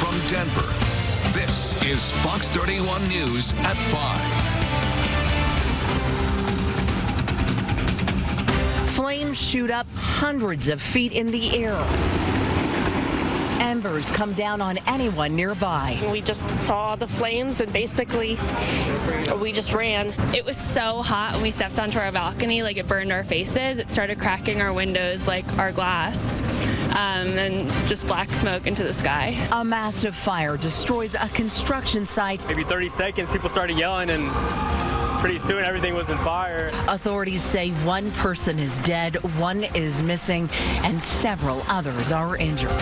from Denver, this is Fox 31 News at 5. Flames shoot up hundreds of feet in the air. Embers come down on anyone nearby. We just saw the flames and basically we just ran. It was so hot when we stepped onto our balcony, like it burned our faces. It started cracking our windows, like our glass, and just black smoke into the sky. A massive fire destroys a construction site. Maybe 30 seconds, people started yelling and pretty soon everything was in fire. Authorities say one person is dead, one is missing, and several others are injured.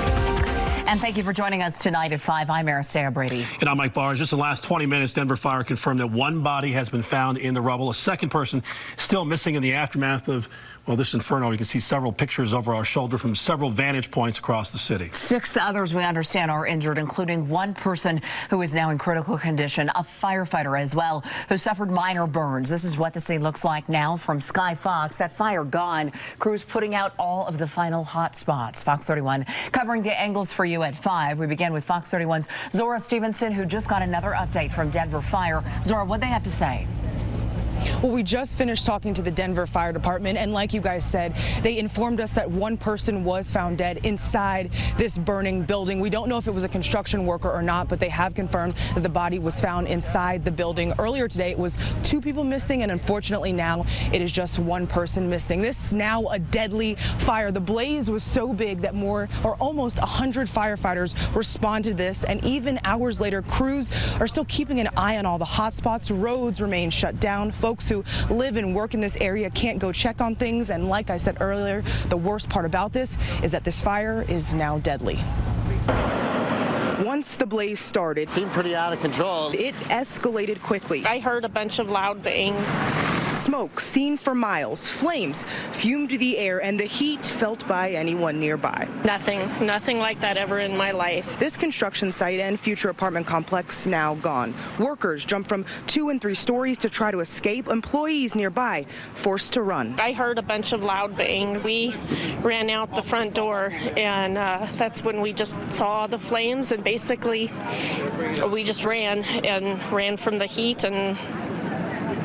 And thank you for joining us tonight at 5. I'm Aristea Brady. And I'm Mike Barnes. Just in the last 20 minutes, Denver Fire confirmed that one body has been found in the rubble. A second person still missing in the aftermath of, well, this inferno. You can see several pictures over our shoulder from several vantage points across the city. 6 others, we understand, are injured, including one person who is now in critical condition, a firefighter as well, who suffered minor burns. This is what the scene looks like now from Sky Fox. That fire gone. Crews putting out all of the final hot spots. Fox 31 covering the angles for you at 5. We begin with Fox 31's Zora Stevenson, who just got another update from Denver Fire. Zora, what'd they have to say? Well, we just finished talking to the Denver Fire Department, and like you guys said, they informed us that one person was found dead inside this burning building. We don't know if it was a construction worker or not, but they have confirmed that the body was found inside the building. Earlier today, it was 2 people missing, and unfortunately now it is just one person missing. This is now a deadly fire. The blaze was so big that almost 100 firefighters responded to this, and even hours later, crews are still keeping an eye on all the hot spots. Roads remain shut down. Folks who live and work in this area can't go check on things, and like I said earlier, the worst part about this is that this fire is now deadly. Once the blaze started, it seemed pretty out of control. It escalated quickly. I heard a bunch of loud bangs. Smoke seen for miles, flames fumed the air, and the heat felt by anyone nearby. Nothing like that ever in my life. This construction site and future apartment complex now gone. Workers jumped from 2 and 3 stories to try to escape. Employees nearby forced to run. I heard a bunch of loud bangs. We ran out the front door, and that's when we just saw the flames, and basically we just ran from the heat and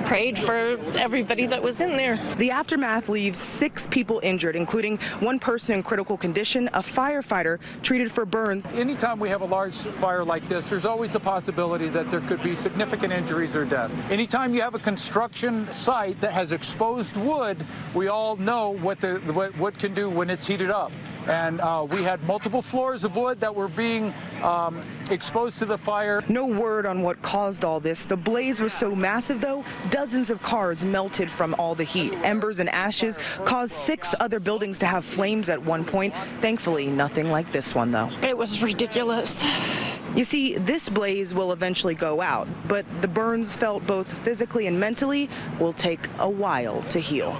prayed for everybody that was in there. The aftermath leaves 6 people injured, including one person in critical condition, a firefighter treated for burns. Anytime we have a large fire like this, there's always the possibility that there could be significant injuries or death. Anytime you have a construction site that has exposed wood, we all know what wood can do when it's heated up. And we had multiple floors of wood that were being exposed to the fire. No word on what caused all this. The blaze was so massive, though, dozens of cars melted from all the heat. Embers and ashes caused 6 other buildings to have flames at one point. Thankfully, nothing like this one, though. It was ridiculous. You see, this blaze will eventually go out, but the burns felt both physically and mentally will take a while to heal.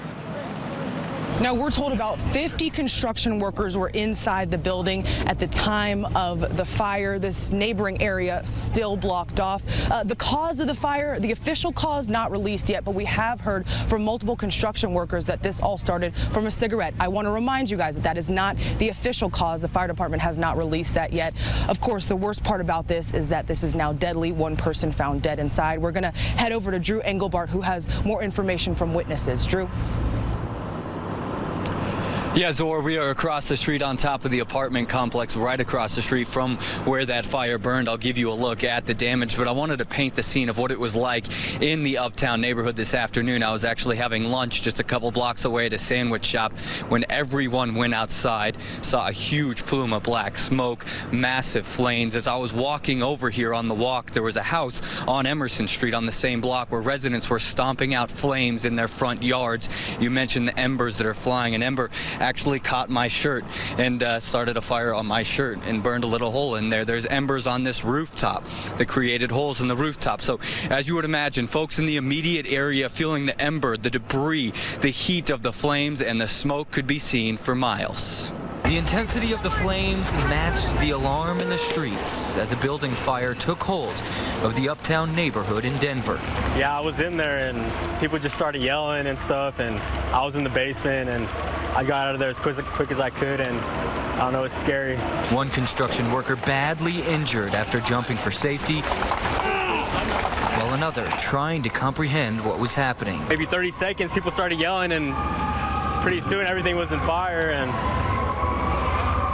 Now, we're told about 50 construction workers were inside the building at the time of the fire. This neighboring area still blocked off. The cause of the fire, the official cause, not released yet, but we have heard from multiple construction workers that this all started from a cigarette. I want to remind you guys that that is not the official cause. The fire department has not released that yet. Of course, the worst part about this is that this is now deadly. One person found dead inside. We're going to head over to Drew Engelbart, who has more information from witnesses. Drew? Yeah, Zor, we are across the street on top of the apartment complex, right across the street from where that fire burned. I'll give you a look at the damage, but I wanted to paint the scene of what it was like in the Uptown neighborhood this afternoon. I was actually having lunch just a couple blocks away at a sandwich shop when everyone went outside, saw a huge plume of black smoke, massive flames. As I was walking over here on the walk, there was a house on Emerson Street on the same block where residents were stomping out flames in their front yards. You mentioned the embers that are flying. An ember actually caught my shirt and started a fire on my shirt and burned a little hole in there. There's embers on this rooftop that created holes in the rooftop. So as you would imagine, folks in the immediate area feeling the ember, the debris, the heat of the flames, and the smoke could be seen for miles. The intensity of the flames matched the alarm in the streets as a building fire took hold of the Uptown neighborhood in Denver. Yeah, I was in there and people just started yelling and stuff, and I was in the basement and I got out of there as quick as I could, and don't know, it's scary. One construction worker badly injured after jumping for safety, while another trying to comprehend what was happening. Maybe 30 seconds, people started yelling, and pretty soon everything was in fire, and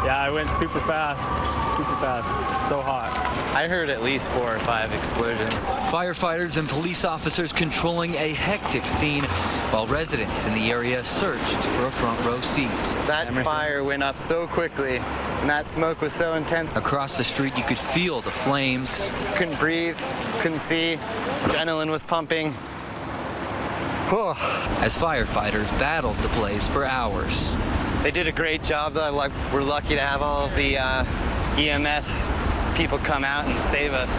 yeah, it went super fast, so hot. I heard at least 4 or 5 explosions. Firefighters and police officers controlling a hectic scene while residents in the area searched for a front row seat. That fire went up so quickly, and that smoke was so intense. Across the street, you could feel the flames. Couldn't breathe, couldn't see, adrenaline was pumping. As firefighters battled the blaze for hours. They did a great job, though. We're lucky to have all of the EMS people come out and save us.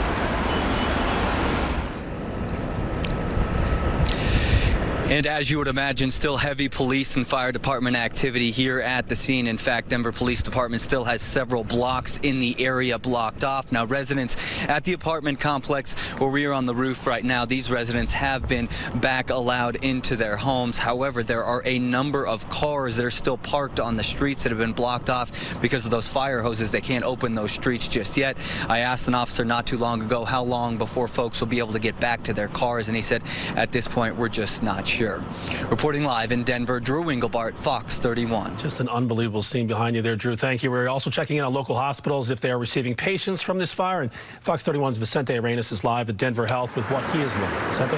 And as you would imagine, still heavy police and fire department activity here at the scene. In fact, Denver Police Department still has several blocks in the area blocked off. Now, residents at the apartment complex where we are on the roof right now, these residents have been back allowed into their homes. However, there are a number of cars that are still parked on the streets that have been blocked off because of those fire hoses. They can't open those streets just yet. I asked an officer not too long ago how long before folks will be able to get back to their cars, and he said at this point we're just not sure. Reporting live in Denver, Drew Engelbart, Fox 31. Just an unbelievable scene behind you there, Drew. Thank you. We're also checking in on local hospitals if they are receiving patients from this fire. And Fox 31's Vicente Arenas is live at Denver Health with what he is learning. Vicente?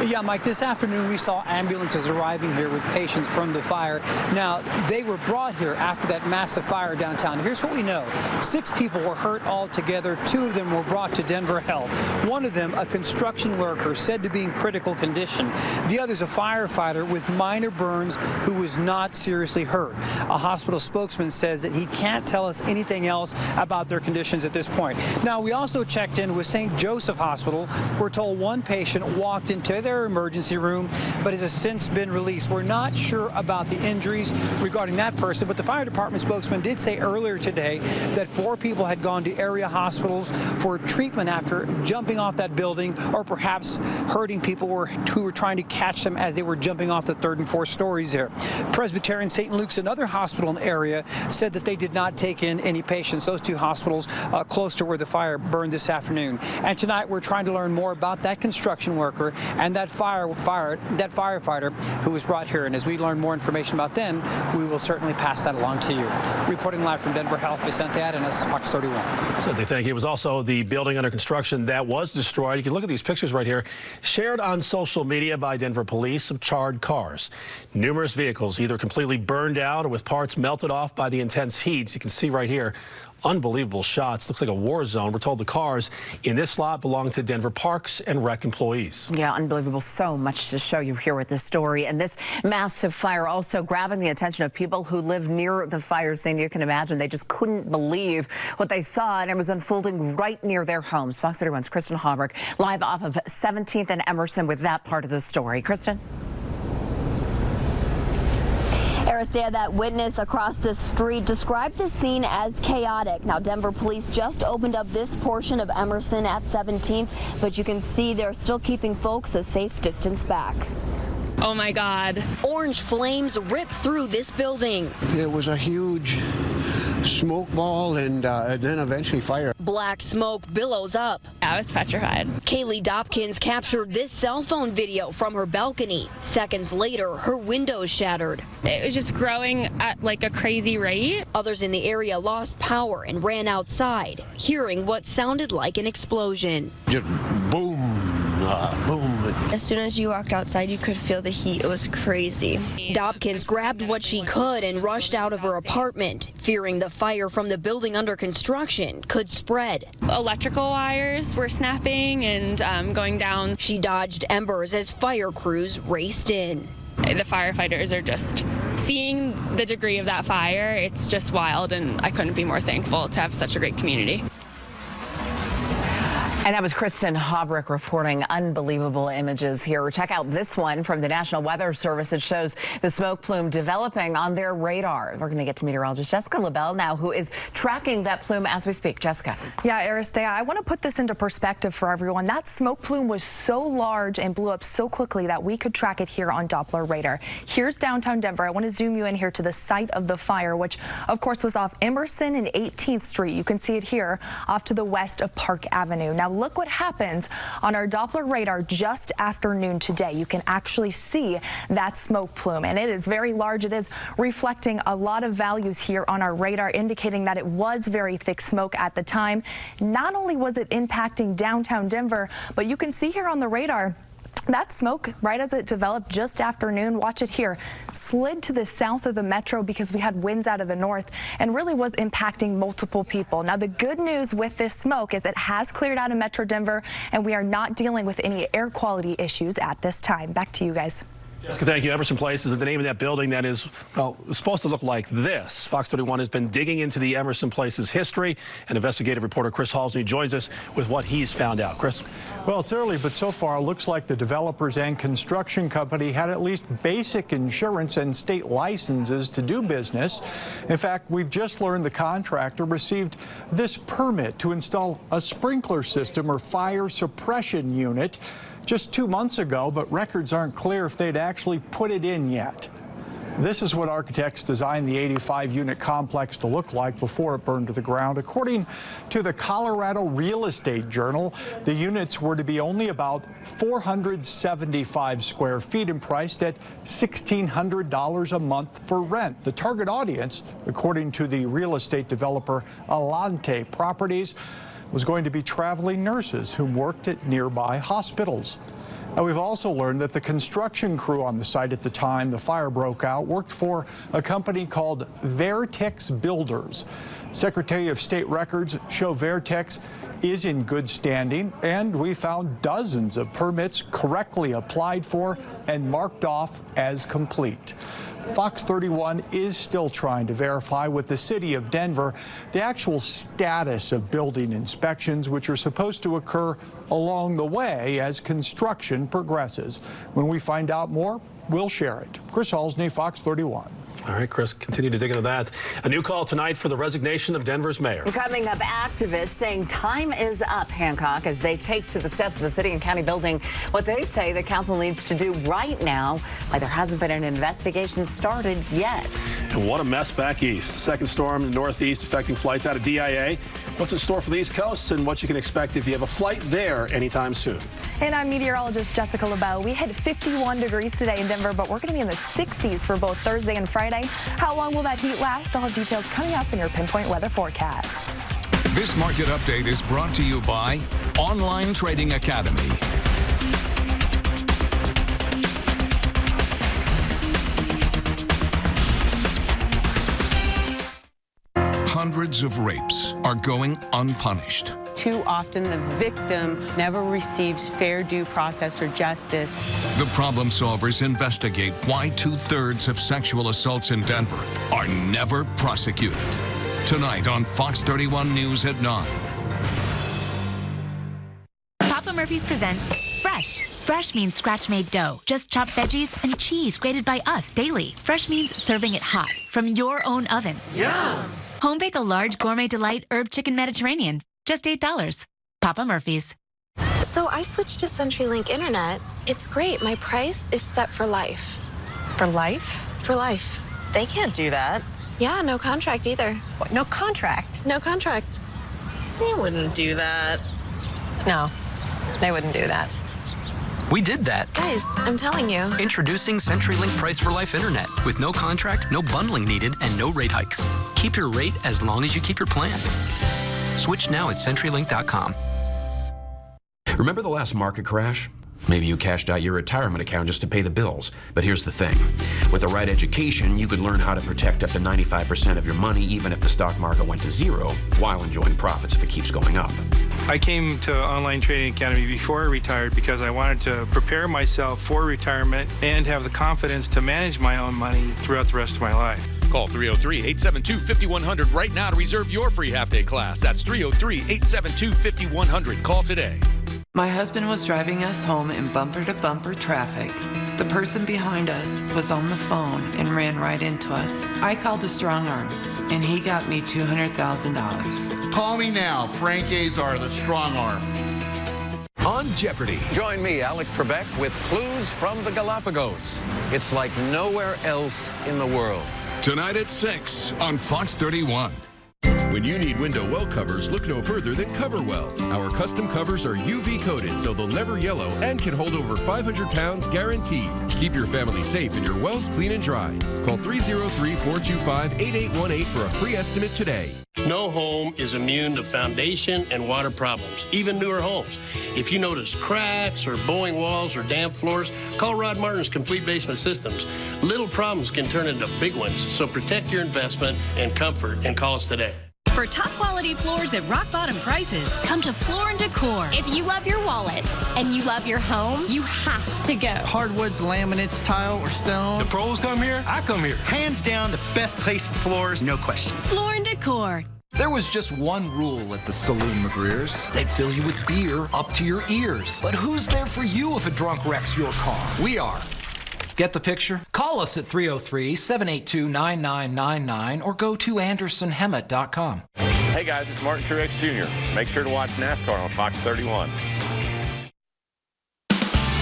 Yeah, Mike, this afternoon we saw ambulances arriving here with patients from the fire. Now, they were brought here after that massive fire downtown. Here's what we know. 6 people were hurt altogether. 2 of them were brought to Denver Health. One of them, a construction worker, said to be in critical condition. The other's a firefighter with minor burns who was not seriously hurt. A hospital spokesman says that he can't tell us anything else about their conditions at this point. Now, we also checked in with St. Joseph Hospital. We're told one patient walked into their emergency room, but has since been released. We're not sure about the injuries regarding that person, but the fire department spokesman did say earlier today that 4 people had gone to area hospitals for treatment after jumping off that building, or perhaps hurting people who were trying to catch them as they were jumping off the 3rd and 4th stories there. Presbyterian St. Luke's, another hospital in the area, said that they did not take in any patients. Those 2 hospitals close to where the fire burned this afternoon. And tonight we're trying to learn more about that construction worker and that firefighter who was brought here. And as we learn more information about them, we will certainly pass that along to you. Reporting live from Denver Health, Vicente Arenas, Fox 31. Vicente, thank you. It was also the building under construction that was destroyed. You can look at these pictures right here, shared on social media by Denver police of charred cars. Numerous vehicles either completely burned out or with parts melted off by the intense heat. You can see right here. Unbelievable shots. Looks like a war zone. We're told the cars in this lot belong to Denver Parks and Rec employees. Yeah, unbelievable. So much to show you here with this story. And this massive fire also grabbing the attention of people who live near the fire scene. You can imagine they just couldn't believe what they saw, and it was unfolding right near their homes. Fox 31's Kristen Hauberg live off of 17th and Emerson with that part of the story. Kristen? Aristea, that witness across the street, described the scene as chaotic. Now, Denver police just opened up this portion of Emerson at 17th, but you can see they're still keeping folks a safe distance back. Oh my God. Orange flames ripped through this building. It was a huge smoke ball and then eventually fire. Black smoke billows up. I was petrified. Kaylee Dobkins captured this cell phone video from her balcony. Seconds later, her windows shattered. It was just growing at like a crazy rate. Others in the area lost power and ran outside, hearing what sounded like an explosion. Just boom. Boom. As soon as you walked outside, you could feel the heat. It was crazy. Dobkins grabbed what she could and rushed out of her apartment, fearing the fire from the building under construction could spread. Electrical wires were snapping and going down. She dodged embers as fire crews raced in. The firefighters are just seeing the degree of that fire. It's just wild, and I couldn't be more thankful to have such a great community. And that was Kristen Haubrick reporting unbelievable images here. Check out this one from the National Weather Service. It shows the smoke plume developing on their radar. We're going to get to meteorologist Jessica LaBelle now, who is tracking that plume as we speak. Jessica. Yeah, Aristea, I want to put this into perspective for everyone. That smoke plume was so large and blew up so quickly that we could track it here on Doppler radar. Here's downtown Denver. I want to zoom you in here to the site of the fire, which of course was off Emerson and 18th Street. You can see it here off to the west of Park Avenue. Now look what happens on our Doppler radar just after noon today. You can actually see that smoke plume, and it is very large. It is reflecting a lot of values here on our radar, indicating that it was very thick smoke at the time. Not only was it impacting downtown Denver, but you can see here on the radar that smoke, right as it developed just after noon, watch it here, slid to the south of the metro because we had winds out of the north and really was impacting multiple people. Now, the good news with this smoke is it has cleared out of Metro Denver, and we are not dealing with any air quality issues at this time. Back to you guys. Thank you. Emerson Place is the name of that building that is, well, supposed to look like this. Fox 31 has been digging into the Emerson Place's history, and investigative reporter Chris Halsey joins us with what he's found out. Chris? Well, it's early, but so far it looks like the developers and construction company had at least basic insurance and state licenses to do business. In fact, we've just learned the contractor received this permit to install a sprinkler system or fire suppression unit just 2 months ago, but records aren't clear if they'd actually put it in yet. This is what architects designed the 85-unit complex to look like before it burned to the ground. According to the Colorado Real Estate Journal, the units were to be only about 475 square feet and priced at $1,600 a month for rent. The target audience, according to the real estate developer Alante Properties, was going to be traveling nurses who worked at nearby hospitals. Now, we've also learned that the construction crew on the site at the time the fire broke out worked for a company called Vertex Builders. Secretary of State records show Vertex is in good standing, and we found dozens of permits correctly applied for and marked off as complete. Fox 31 is still trying to verify with the city of Denver the actual status of building inspections, which are supposed to occur along the way as construction progresses. When we find out more, we'll share it. Chris Halsey, Fox 31. All right, Chris, continue to dig into that. A new call tonight for the resignation of Denver's mayor. Coming up, activists saying time is up, Hancock, as they take to the steps of the city and county building what they say the council needs to do right now, why there hasn't been an investigation started yet. And what a mess back east. Second storm in the northeast affecting flights out of DIA. What's in store for the East Coast and what you can expect if you have a flight there anytime soon. And I'm meteorologist Jessica LaBelle. We hit 51 degrees today in Denver, but we're going to be in the 60s for both Thursday and Friday. How long will that heat last? I'll have details coming up in your Pinpoint Weather Forecast. This market update is brought to you by Online Trading Academy. Hundreds of rapes are going unpunished. Too often, the victim never receives fair due process or justice. The problem solvers investigate why 2/3 of sexual assaults in Denver are never prosecuted. Tonight on Fox 31 News at 9. Papa Murphy's presents Fresh. Fresh means scratch-made dough, just chopped veggies and cheese grated by us daily. Fresh means serving it hot from your own oven. Yum! Home bake a large gourmet delight herb chicken Mediterranean. Just $8. Papa Murphy's. So I switched to CenturyLink Internet. It's great. My price is set for life. For life? For life. They can't do that. Yeah, no contract either. What, no contract? No contract. They wouldn't do that. No, they wouldn't do that. We did that. Guys, I'm telling you. Introducing CenturyLink Price for Life Internet with no contract, no bundling needed, and no rate hikes. Keep your rate as long as you keep your plan. Switch now at CenturyLink.com. Remember the last market crash? Maybe you cashed out your retirement account just to pay the bills. But here's the thing. With the right education, you could learn how to protect up to 95% of your money even if the stock market went to zero, while enjoying profits if it keeps going up. I came to Online Trading Academy before I retired because I wanted to prepare myself for retirement and have the confidence to manage my own money throughout the rest of my life. Call 303-872-5100 right now to reserve your free half-day class. That's 303-872-5100. Call today. My husband was driving us home in bumper-to-bumper traffic. The person behind us was on the phone and ran right into us. I called a strong arm, and he got me $200,000. Call me now, Frank Azar, the strong arm. On Jeopardy! Join me, Alex Trebek, with clues from the Galapagos. It's like nowhere else in the world. Tonight at 6 on Fox 31. When you need window well covers, look no further than CoverWell. Our custom covers are UV coated so they'll never yellow and can hold over 500 pounds guaranteed. Keep your family safe and your wells clean and dry. Call 303-425-8818 for a free estimate today. No home is immune to foundation and water problems, even newer homes. If you notice cracks or bowing walls or damp floors, call Rod Martin's Complete Basement Systems. Little problems can turn into big ones, so protect your investment and comfort and call us today. For top quality floors at rock bottom prices, come to Floor & Decor. If you love your wallet and you love your home, you have to go. Hardwoods, laminates, tile, or stone. The pros come here, I come here. Hands down, the best place for floors, no question. Floor & Decor. There was just one rule at the Saloon McGreer's. They'd fill you with beer up to your ears. But who's there for you if a drunk wrecks your car? We are. Get the picture? Call us at 303-782-9999 or go to andersonhemet.com. Hey guys, it's Martin Truex Jr. Make sure to watch NASCAR on Fox 31.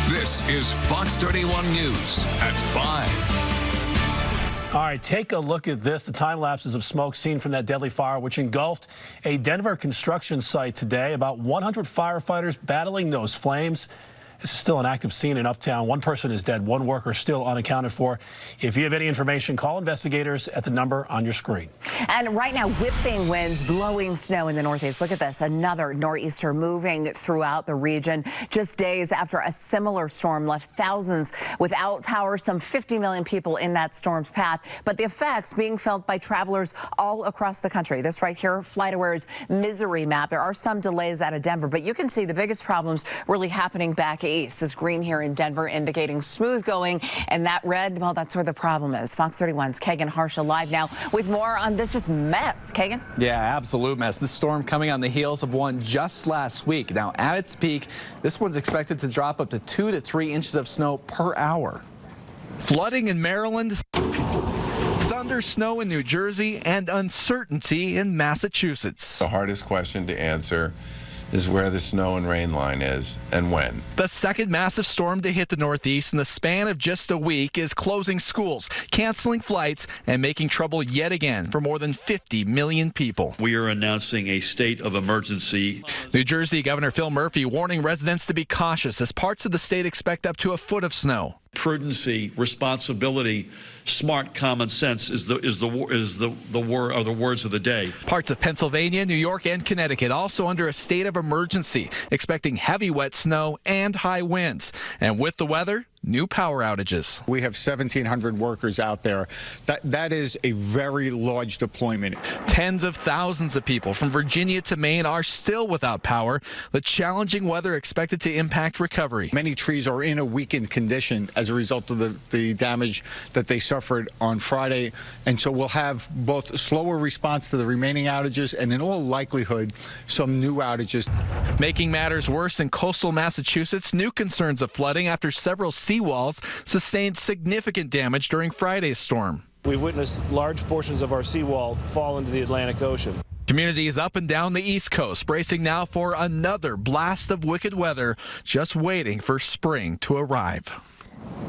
This is Fox 31 News at 5. All right, take a look at this. The time lapses of smoke seen from that deadly fire, which engulfed a Denver construction site today. About 100 firefighters battling those flames. This is still an active scene in Uptown. One person is dead, one worker still unaccounted for. If you have any information, call investigators at the number on your screen. And right now, whipping winds, blowing snow in the Northeast. Look at this, another nor'easter moving throughout the region. Just days after a similar storm left thousands without power, some 50 million people in that storm's path. But the effects being felt by travelers all across the country. This right here, FlightAware's misery map. There are some delays out of Denver, but you can see the biggest problems really happening back east. This green here in Denver indicating smooth going, and that red, well, that's where the problem is. Fox 31's Kagan Harsha live now with more on this just mess. Kagan? Yeah, absolute mess. This storm coming on the heels of one just last week. Now, at its peak, this one's expected to drop up to 2 to 3 inches of snow per hour. Flooding in Maryland, thunder, snow in New Jersey, and uncertainty in Massachusetts. The hardest question to answer is where the snow and rain line is and when. The second massive storm to hit the Northeast in the span of just a week is closing schools, canceling flights, and making trouble yet again for more than 50 million people. We are announcing a state of emergency. New Jersey Governor Phil Murphy warning residents to be cautious as parts of the state expect up to a foot of snow. Prudency, responsibility, smart common sense is the words of the day. Parts of Pennsylvania, New York, and Connecticut also under a state of emergency, expecting heavy wet snow and high winds. And with the weather, new power outages. We have 1,700 workers out there. That is a very large deployment. Tens of thousands of people from Virginia to Maine are still without power. The challenging weather expected to impact recovery. Many trees are in a weakened condition as a result of the damage that they suffered on Friday. And so we'll have both a slower response to the remaining outages and in all likelihood, some new outages. Making matters worse in coastal Massachusetts, new concerns of flooding after several seawalls sustained significant damage during Friday's storm. We've witnessed large portions of our seawall fall into the Atlantic Ocean. Communities up and down the East Coast bracing now for another blast of wicked weather, just waiting for spring to arrive.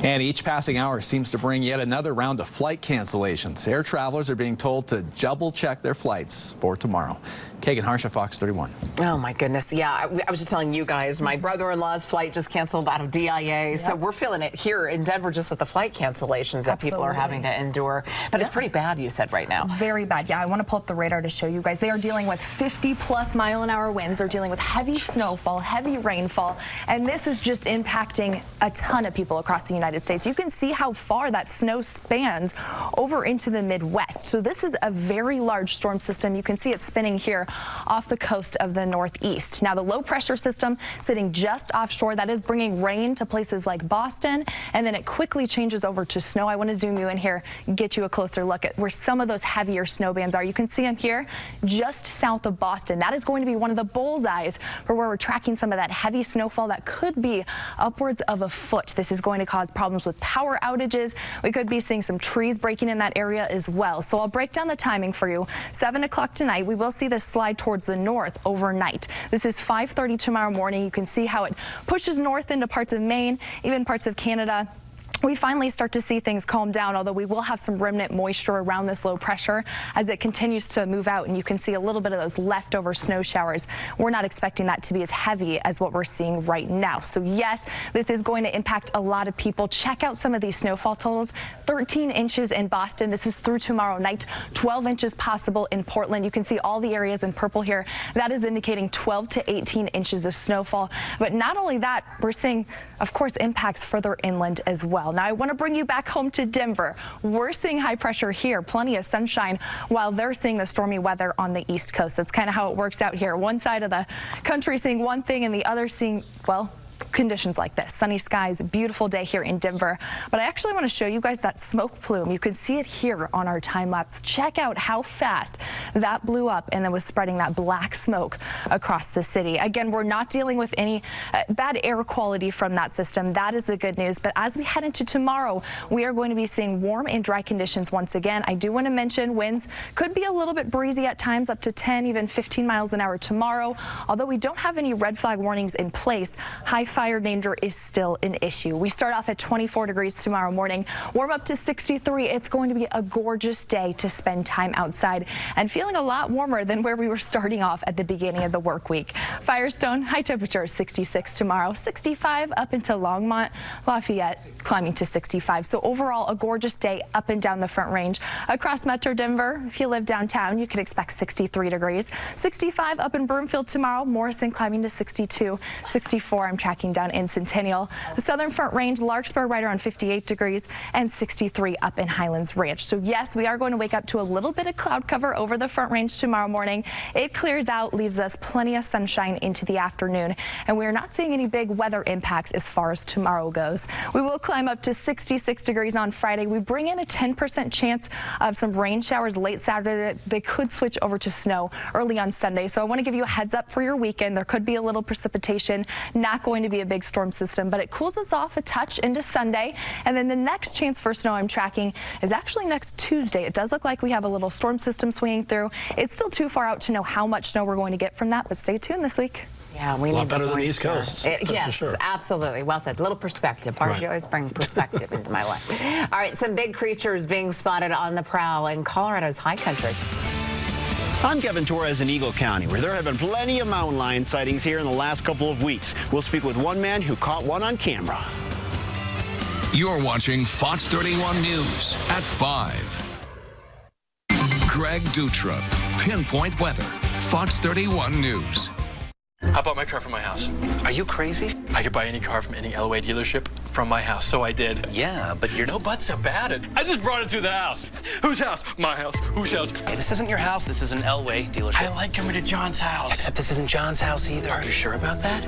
And each passing hour seems to bring yet another round of flight cancellations. Air travelers are being told to double check their flights for tomorrow. Kagan Harsha, Fox 31. Oh, my goodness. Yeah, I was just telling you guys, my brother-in-law's flight just canceled out of DIA. Yep. So we're feeling it here in Denver just with the flight cancellations that people are having to endure. But it's pretty bad, you said, right now. Very bad. Yeah, I want to pull up the radar to show you guys. They are dealing with 50-plus mile-an-hour winds. They're dealing with heavy snowfall, heavy rainfall. And this is just impacting a ton of people across across the United States. You can see how far that snow spans over into the Midwest. So this is a very large storm system. You can see it spinning here off the coast of the Northeast. Now the low pressure system sitting just offshore, that is bringing rain to places like Boston, and then it quickly changes over to snow. I want to zoom you in here, get you a closer look at where some of those heavier snow bands are. You can see them here just south of Boston. That is going to be one of the bullseyes for where we're tracking some of that heavy snowfall that could be upwards of a foot. This is going to cause problems with power outages. We could be seeing some trees breaking in that area as well. So I'll break down the timing for you. 7 o'clock tonight, we will see this slide towards the north overnight. This is 5:30 tomorrow morning. You can see how it pushes north into parts of Maine, even parts of Canada. We finally start to see things calm down, although we will have some remnant moisture around this low pressure as it continues to move out, and you can see a little bit of those leftover snow showers. We're not expecting that to be as heavy as what we're seeing right now. So yes, this is going to impact a lot of people. Check out some of these snowfall totals. 13 inches in Boston. This is through tomorrow night. 12 inches possible in Portland. You can see all the areas in purple here. That is indicating 12 to 18 inches of snowfall. But not only that, we're seeing, of course, impacts further inland as well. Now I want to bring you back home to Denver. We're seeing high pressure here, plenty of sunshine, while they're seeing the stormy weather on the East Coast. That's kind of how it works out here. One side of the country seeing one thing and the other seeing, well, conditions like this. Sunny skies, beautiful day here in Denver. But I actually want to show you guys that smoke plume. You can see it here on our time lapse. Check out how fast that blew up and then was spreading that black smoke across the city. Again, we're not dealing with any bad air quality from that system. That is the good news. But as we head into tomorrow, we are going to be seeing warm and dry conditions once again. I do want to mention winds could be a little bit breezy at times, up to 10, even 15 miles an hour tomorrow. Although we don't have any red flag warnings in place, high fire danger is still an issue. We start off at 24 degrees tomorrow morning, warm up to 63. It's going to be a gorgeous day to spend time outside and feeling a lot warmer than where we were starting off at the beginning of the work week. Firestone, high temperature 66 tomorrow, 65 up into Longmont, Lafayette, climbing to 65. So overall, a gorgeous day up and down the Front Range. Across Metro Denver, if you live downtown, you could expect 63 degrees. 65 up in Broomfield tomorrow, Morrison climbing to 62. 64, I'm tracking down in Centennial. The Southern Front Range, Larkspur right around 58 degrees, and 63 up in Highlands Ranch. So yes, we are going to wake up to a little bit of cloud cover over the Front Range tomorrow morning. It clears out, leaves us plenty of sunshine into the afternoon, and we are not seeing any big weather impacts as far as tomorrow goes. We will climb up to 66 degrees on Friday. We bring in a 10% chance of some rain showers late Saturday. They could switch over to snow early on Sunday. So I want to give you a heads up for your weekend. There could be a little precipitation, not going to be a big storm system, but it cools us off a touch into Sunday. And then the next chance for snow I'm tracking is actually next Tuesday. It does look like we have a little storm system swinging through. It's still too far out to know how much snow we're going to get from that, but stay tuned this week. Yeah, we need a lot better than the East Coast. Yes, sure. Absolutely. Well said. A little perspective. Margie, you always bring perspective into my life. All right, some big creatures being spotted on the prowl in Colorado's high country. I'm Kevin Torres in Eagle County, where there have been plenty of mountain lion sightings here in the last couple of weeks. We'll speak with one man who caught one on camera. You're watching Fox 31 News at 5. Greg Dutra, Pinpoint Weather, Fox 31 News. I bought my car from my house. Are you crazy? I could buy any car from any Elway dealership from my house, so I did. Yeah, but you're no buts about it. I just brought it to the house. Whose house? My house. Whose house? Hey, this isn't your house. This is an Elway dealership. I like coming to John's house. Except this isn't John's house either. Are you sure about that?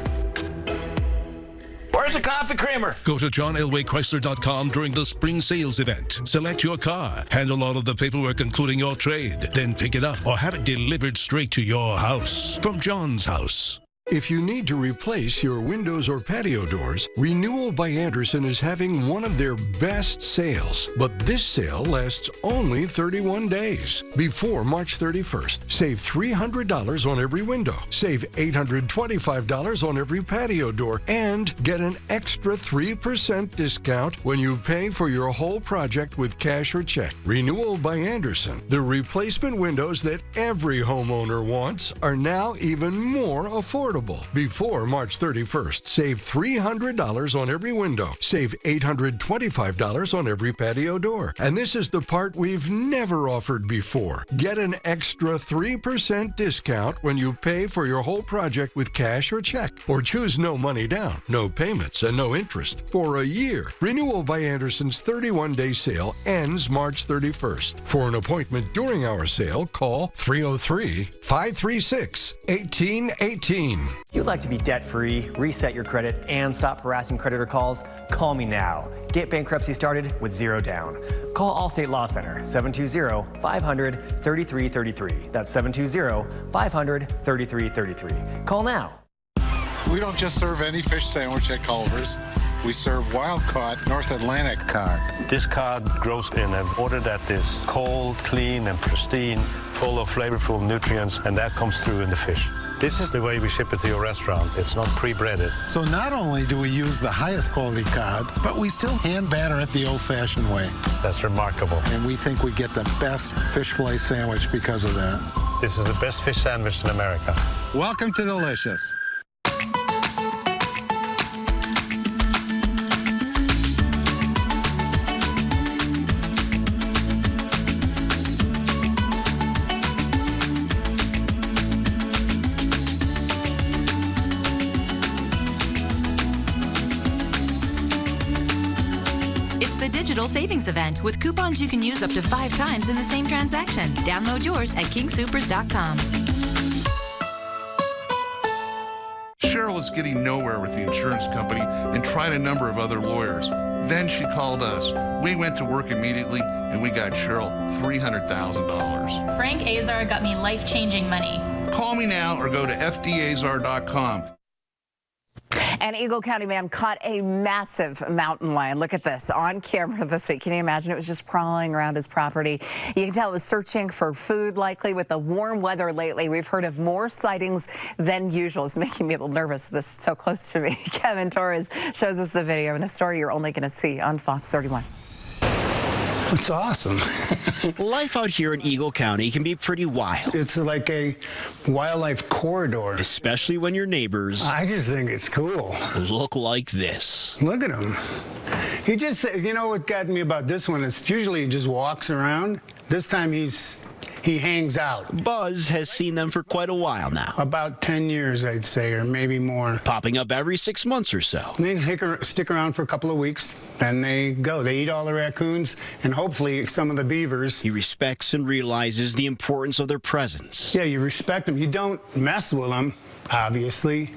Where's the coffee creamer? Go to JohnElwayChrysler.com during the spring sales event. Select your car, handle all of the paperwork including your trade, then pick it up or have it delivered straight to your house from John's house. If you need to replace your windows or patio doors, Renewal by Anderson is having one of their best sales. But this sale lasts only 31 days. Before March 31st, save $300 on every window, save $825 on every patio door, and get an extra 3% discount when you pay for your whole project with cash or check. Renewal by Anderson. The replacement windows that every homeowner wants are now even more affordable. affordable. Before March 31st, save $300 on every window. Save $825 on every patio door. And this is the part we've never offered before. Get an extra 3% discount when you pay for your whole project with cash or check. Or choose no money down, no payments, and no interest for a year. Renewal by Anderson's 31-day sale ends March 31st. For an appointment during our sale, call 303-536-1818. You'd like to be debt-free, reset your credit, and stop harassing creditor calls? Call me now. Get bankruptcy started with zero down. Call Allstate Law Center, 720-500-3333. That's 720-500-3333. Call now. We don't just serve any fish sandwich at Culver's. We serve wild-caught North Atlantic cod. This cod grows in a water that is cold, clean, and pristine, full of flavorful nutrients, and that comes through in the fish. This is the way we ship it to your restaurants. It's not pre-breaded. So not only do we use the highest quality cod, but we still hand batter it the old-fashioned way. That's remarkable. And we think we get the best fish fillet sandwich because of that. This is the best fish sandwich in America. Welcome to Delicious. It's the digital savings event with coupons you can use up to 5 times in the same transaction. Download yours at kingsupers.com. Cheryl was getting nowhere with the insurance company and tried a number of other lawyers. Then she called us. We went to work immediately and we got Cheryl $300,000. Frank Azar got me life-changing money. Call me now or go to fdazar.com. An Eagle County man caught a massive mountain lion. Look at this on camera this week. Can you imagine? It was just prowling around his property. You can tell it was searching for food, likely. With the warm weather lately, we've heard of more sightings than usual. It's making me a little nervous. This is so close to me. Kevin Torres shows us the video in a story you're only going to see on Fox 31. It's awesome. Life out here in Eagle County can be pretty wild. It's like a wildlife corridor. Especially when your neighbors... I just think it's cool. ...look like this. Look at him. He just, you know what got me about this one is usually he just walks around. This time he hangs out. Buzz has seen them for quite a while now. About 10 years, I'd say, or maybe more. Popping up every 6 months or so. They stick around for a couple of weeks, then they go. They eat all the raccoons and hopefully some of the beavers. He respects and realizes the importance of their presence. Yeah, you respect them. You don't mess with them, obviously.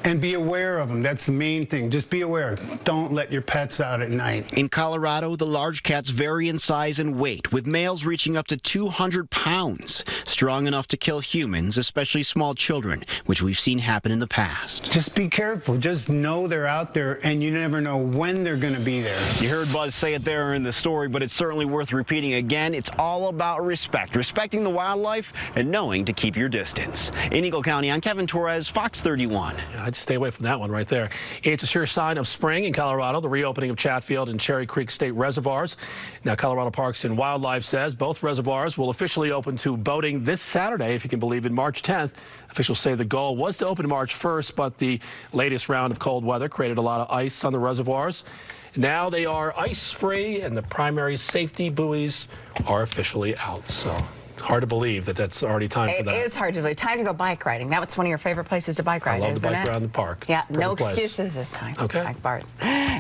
And be aware of them. That's the main thing. Just be aware. Don't let your pets out at night. In Colorado, the large cats vary in size and weight, with males reaching up to 200 pounds, strong enough to kill humans, especially small children, which we've seen happen in the past. Just be careful. Just know they're out there, and you never know when they're going to be there. You heard Buzz say it there in the story, but it's certainly worth repeating again. It's all about respect. Respecting the wildlife and knowing to keep your distance. In Eagle County, I'm Kevin Torres, Fox 31. I'd stay away from that one right there. It's a sure sign of spring in Colorado, the reopening of Chatfield and Cherry Creek State reservoirs. Now, Colorado Parks and Wildlife says both reservoirs will officially open to boating this Saturday, if you can believe it, March 10th. Officials say the goal was to open March 1st, but the latest round of cold weather created a lot of ice on the reservoirs. Now they are ice-free, and the primary safety buoys are officially out. So hard to believe that that's already time for that. It is hard to believe. Time to go bike riding. That's one of your favorite places to bike ride, I love isn't the bike it? around the park. Yeah, no excuses this time. Okay. Bike bars.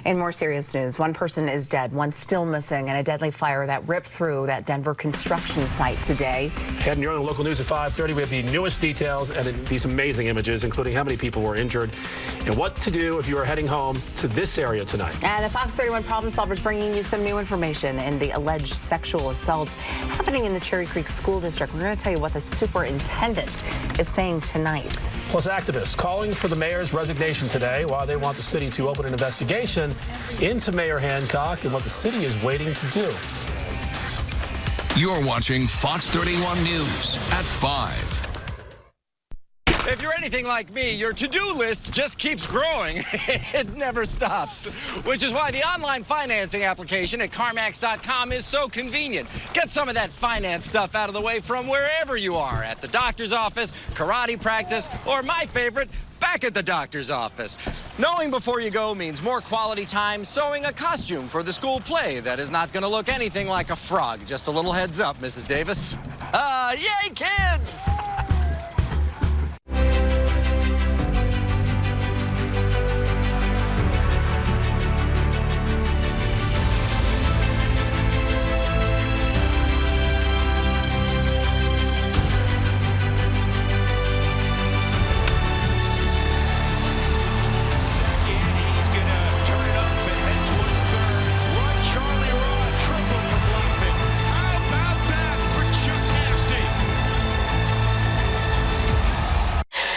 In more serious news, one person is dead, one still missing in a deadly fire that ripped through that Denver construction site today. Heading here on the local news at 5:30, we have the newest details and these amazing images, including how many people were injured and what to do if you are heading home to this area tonight. And the Fox 31 Problem Solvers bringing you some new information in the alleged sexual assaults happening in the Cherry Creek School District. We're going to tell you what the superintendent is saying tonight. Plus, activists calling for the mayor's resignation today while they want the city to open an investigation into Mayor Hancock and what the city is waiting to do. You're watching Fox 31 News at 5. If you're anything like me, your to-do list just keeps growing. It never stops, which is why the online financing application at CarMax.com is so convenient. Get some of that finance stuff out of the way from wherever you are, at the doctor's office, karate practice, or my favorite, back at the doctor's office. Knowing before you go means more quality time sewing a costume for the school play that is not going to look anything like a frog. Just a little heads up, Mrs. Davis. Yay, kids!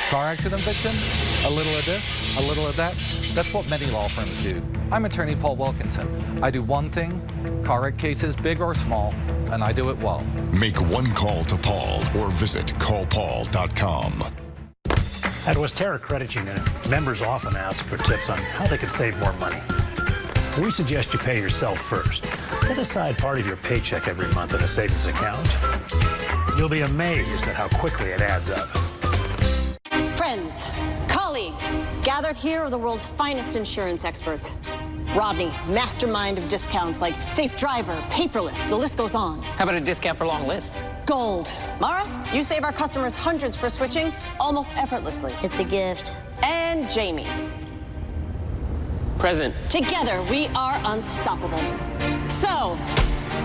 Car accident victim? A little of this, a little of that. That's what many law firms do. I'm attorney Paul Wilkinson. I do one thing, car wreck cases big or small, and I do it well. Make one call to Paul or visit callpaul.com. At Westera Credit Union, members often ask for tips on how they can save more money. We suggest you pay yourself first. Set aside part of your paycheck every month in a savings account. You'll be amazed at how quickly it adds up. Friends, colleagues, gathered here are the world's finest insurance experts. Rodney, mastermind of discounts like Safe Driver, Paperless, the list goes on. How about a discount for long lists? Gold. Mara, you save our customers hundreds for switching almost effortlessly. It's a gift. And Jamie. Present. Together, we are unstoppable. So,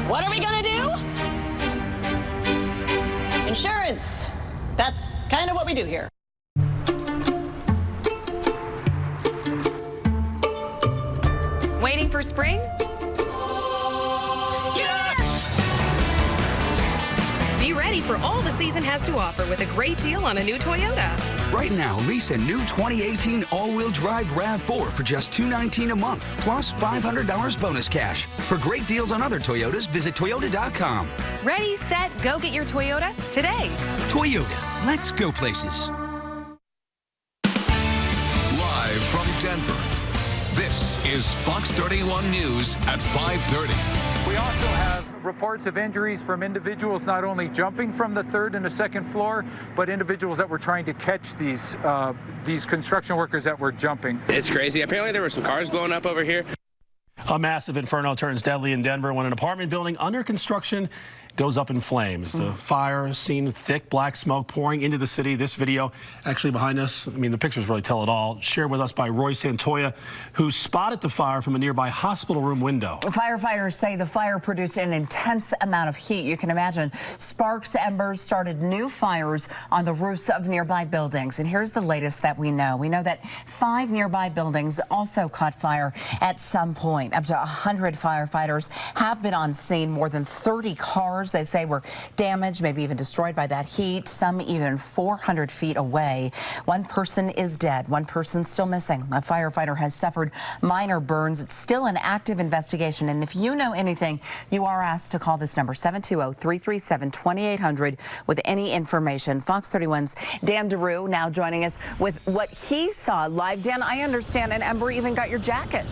what are we gonna do? Insurance. That's kind of what we do here. Waiting for spring? Yes! Be ready for all the season has to offer with a great deal on a new Toyota. Right now, lease a new 2018 all-wheel drive RAV4 for just $219 a month, plus $500 bonus cash. For great deals on other Toyotas, visit Toyota.com. Ready, set, go get your Toyota today. Toyota, let's go places. Live from Denver, this is Fox 31 News at 5:30. We also have reports of injuries from individuals not only jumping from the third and the second floor, but individuals that were trying to catch these construction workers that were jumping. It's crazy. Apparently there were some cars blowing up over here. A massive inferno turns deadly in Denver when an apartment building under construction goes up in flames. The fire seen thick black smoke pouring into the city. This video actually behind us, I mean, the pictures really tell it all, shared with us by Roy Santoya, who spotted the fire from a nearby hospital room window. Firefighters say the fire produced an intense amount of heat. You can imagine sparks, embers started new fires on the roofs of nearby buildings. And here's the latest that we know. We know that 5 nearby buildings also caught fire at some point. Up to 100 firefighters have been on scene. More than 30 cars they say were damaged, maybe even destroyed by that heat, some even 400 feet away. One person is dead, one person still missing. A firefighter has suffered minor burns. It's still an active investigation, and if you know anything, you are asked to call this number, 720-337-2800, with any information. Fox 31's Dan DeRue now joining us with what he saw live. Dan, I understand an ember even got your jacket.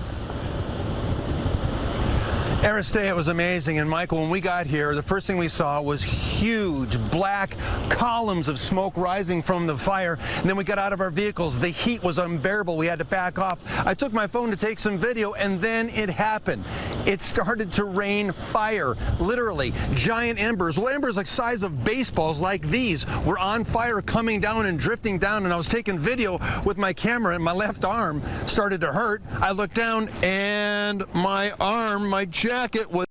Aristeo, it was amazing. And Michael, when we got here, the first thing we saw was huge black columns of smoke rising from the fire. And then we got out of our vehicles. The heat was unbearable. We had to back off. I took my phone to take some video, and then it happened. It started to rain fire, literally giant embers. Well, embers like size of baseballs like these were on fire, coming down and drifting down. And I was taking video with my camera, and my left arm started to hurt. I looked down, and my arm, my jacket was